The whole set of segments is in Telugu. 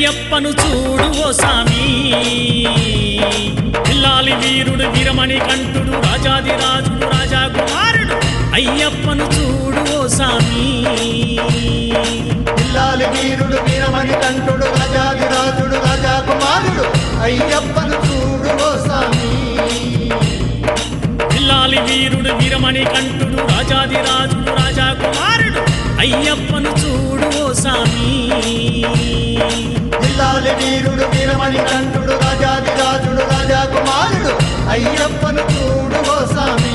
అయ్యప్పను చూడు ఓ సామి పిల్లాలి వీరుడు వీరమణి కంఠుడు రాజాదిరాజుడు రాజా కుమారుడు అయ్యప్పను చూడు ఓ సామి పిల్లాలి వీరుడు వీరమణి కంఠుడు రాజాదిరాజుడు రాజా కుమారుడు అయ్యప్పను చూడు ఓ సామి పిల్లాలి వీరుడు వీరమణి కంఠుడు రాజాదిరాజుడు రాజా కుమారుడు అయ్యప్పను చూడు ఓ సామి పిల్లాలి వీరుడు వీరమణి కంఠుడు రాజాదిరాజుడు రాజా కుమారుడు అయ్యప్పను చూడు ఓ సామి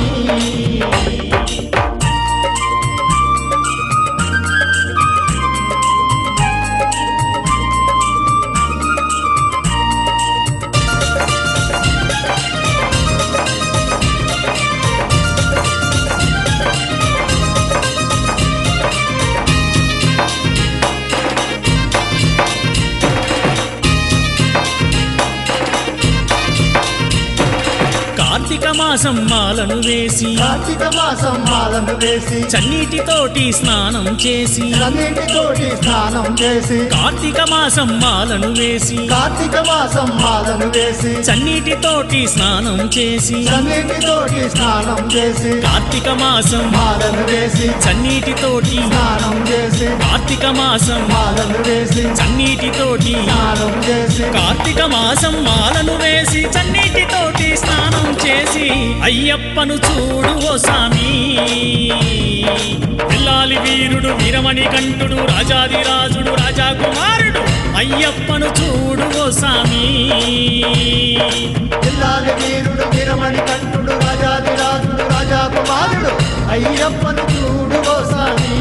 కార్తీక మాసం మాలను వేసి కార్తీక మాసం మాలను వేసి చన్నీటితోటి స్నానం చేసి అన్నిటితోటి స్నానం చేసి కార్తీక మాసం మాలను వేసి కార్తీక మాసం మాలను వేసి చన్నీటితోటి స్నానం చేసి అన్నిటితోటి స్నానం చేసి కార్తీక మాసం మాలను వేసి చన్నీటితోటి స్నానం చేసి కార్తీక మాసం మాలను వేసి చన్నీటితోటి స్నానం చేసి కార్తీక మాసం మాలను వేసి చన్నీటితోటి స్నానం చేసి అయ్యప్పను చూడు ఓ సామి పిల్లాలి వీరుడు వీరమణి కంఠుడు రాజాదిరాజుడు రాజా కుమారుడు అయ్యప్పను చూడు ఓ సామి పిల్లాలి వీరుడు వీరమణి కంఠుడు రాజాదిరాజుడు రాజా కుమారుడు అయ్యప్పను చూడు ఓ సామి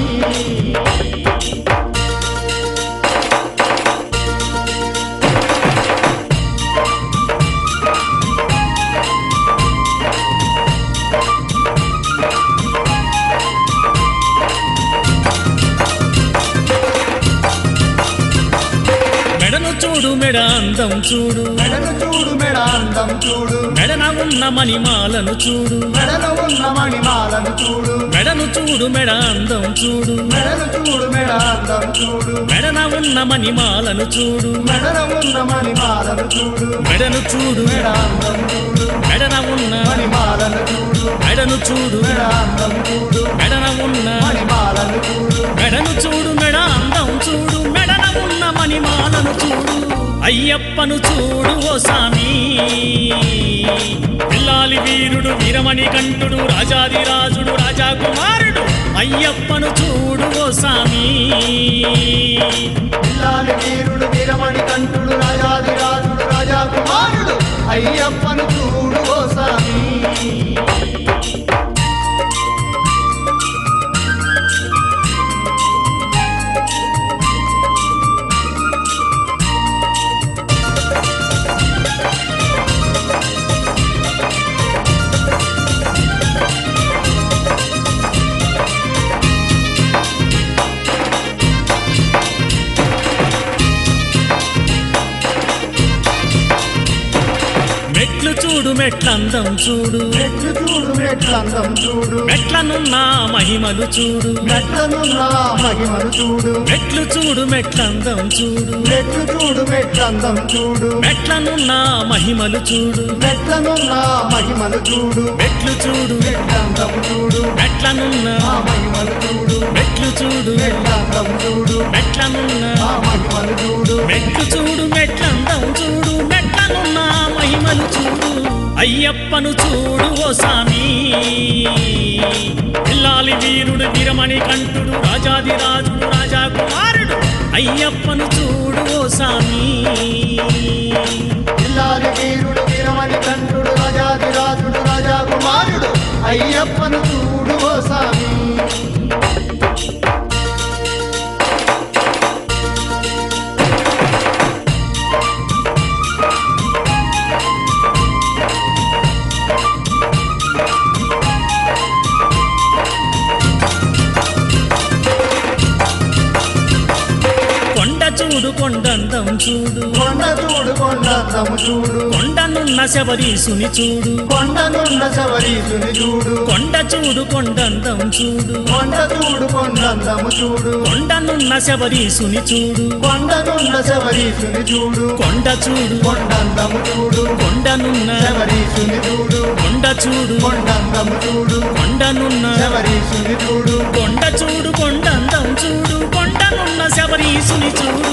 మెడను చూడు మెడ అందం చూడు మెడను చూడు మెడ అందం చూడు మెడన ఉన్న మణిమాలను చూడు మెడను ఉన్న మణిమాలను చూడు మెడను చూడు మెడ అందం చూడు మెడను చూడు మెడ అందం చూడు మెడన ఉన్న మణిమాలను చూడు మెడను ఉన్న మణిమాలను చూడు మెడను చూడు మెడ అందం చూడు మెడన ఉన్న మణిమాలను చూడు మెడను చూడు మెడ అందం చూడు మెడన ఉన్న మణిమాలను చూడు మెడను చూడు మెడ అందం చూడు మెడన ఉన్న మణిమాలను చూడు అయ్యప్పను చూడు ఓ సామి పిల్లాలి వీరుడు వీరమణి కంఠుడు రాజాదిరాజుడు రాజా కుమారుడు అయ్యప్పను చూడు ఓ సామి పిల్లాలి వీరుడు వీరమణి కంఠుడు రాజాదిరాజుడు రాజా కుమారుడు అయ్యప్పను చూడు ఓ సామి మెట్లు చూడు మెట్లందం చూడు మెట్లు చూడు మెట్లందం చూడు మెట్లనున్న మహిమలు చూడు మెట్లనున్న మహిమను చూడు మెట్లు చూడు మెట్లందం చూడు మెట్లు చూడు మెట్లందం చూడు మెట్లనున్న మహిమలు చూడు మెట్లనున్న మహిమను చూడు మెట్లు చూడు మెట్లందం చూడు మెట్లనున్న ఆ మహిమను చూడు మెట్లు చూడు మెట్లందం చూడు మెట్లనున్న ఆ మహిమను చూడు మెట్లు చూడు మెట్లందం చూడు మెట్లనున్న మహిమలు చూడు అయ్యప్పను చూడు ఓ సామి పిల్లాలి వీరుడు వీరమణి కంఠుడు రాజాదిరాజుడు రాజా కుమారుడు అయ్యప్పను చూడు ఓ సామి పిల్లాలి వీరుడు వీరమణి కంఠుడు రాజాదిరాజుడు రాజా కుమారుడు అయ్యప్పను చూడు ఓ సామి చూడు కొండందం చూడు కొండ చూడు కొండందము చూడు కొండనున్న శబరీసుని చూడు కొండనున్న శబరీసుని చూడు కొండ చూడు కొండందం చూడు కొండ చూడు కొండందము చూడు కొండనున్న శబరీసుని చూడు కొండనున్న శబరీసుని చూడు కొండ చూడు కొండందము చూడు కొండనున్న శబరీసుని చూడు కొండ చూడు కొండందము చూడు కొండనున్న శబరీసుని చూడు కొండ చూడు కొండందం చూడు కొండనున్న శబరీసుని చూడు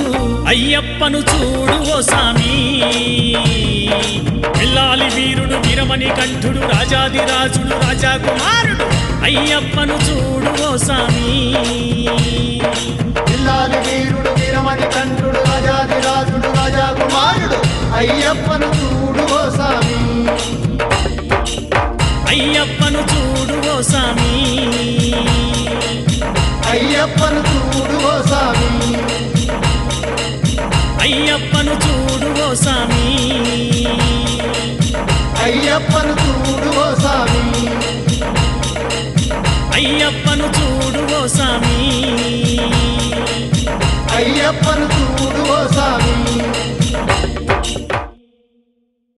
అయ్యప్పను చూడు ఓ సామి పిల్లాలి వీరుడు వీరమణి కంఠుడు రాజాదిరాజుడు రాజా కుమారుడు అయ్యప్పను చూడు ఓ సామి పిల్లాలి వీరుడు వీరమణి కంఠుడు రాజాదిరాజుడు రాజా కుమారుడు అయ్యప్పను చూడు ఓ సామి అయ్యప్పను చూడు ఓ సామి అయ్యప్పను చూడు ఓ సామి అయ్యప్పను చూడు ఓ సామి అయ్యప్పను చూడు ఓ సామి అయ్యప్పను చూడు ఓ సామి అయ్యప్పను చూడు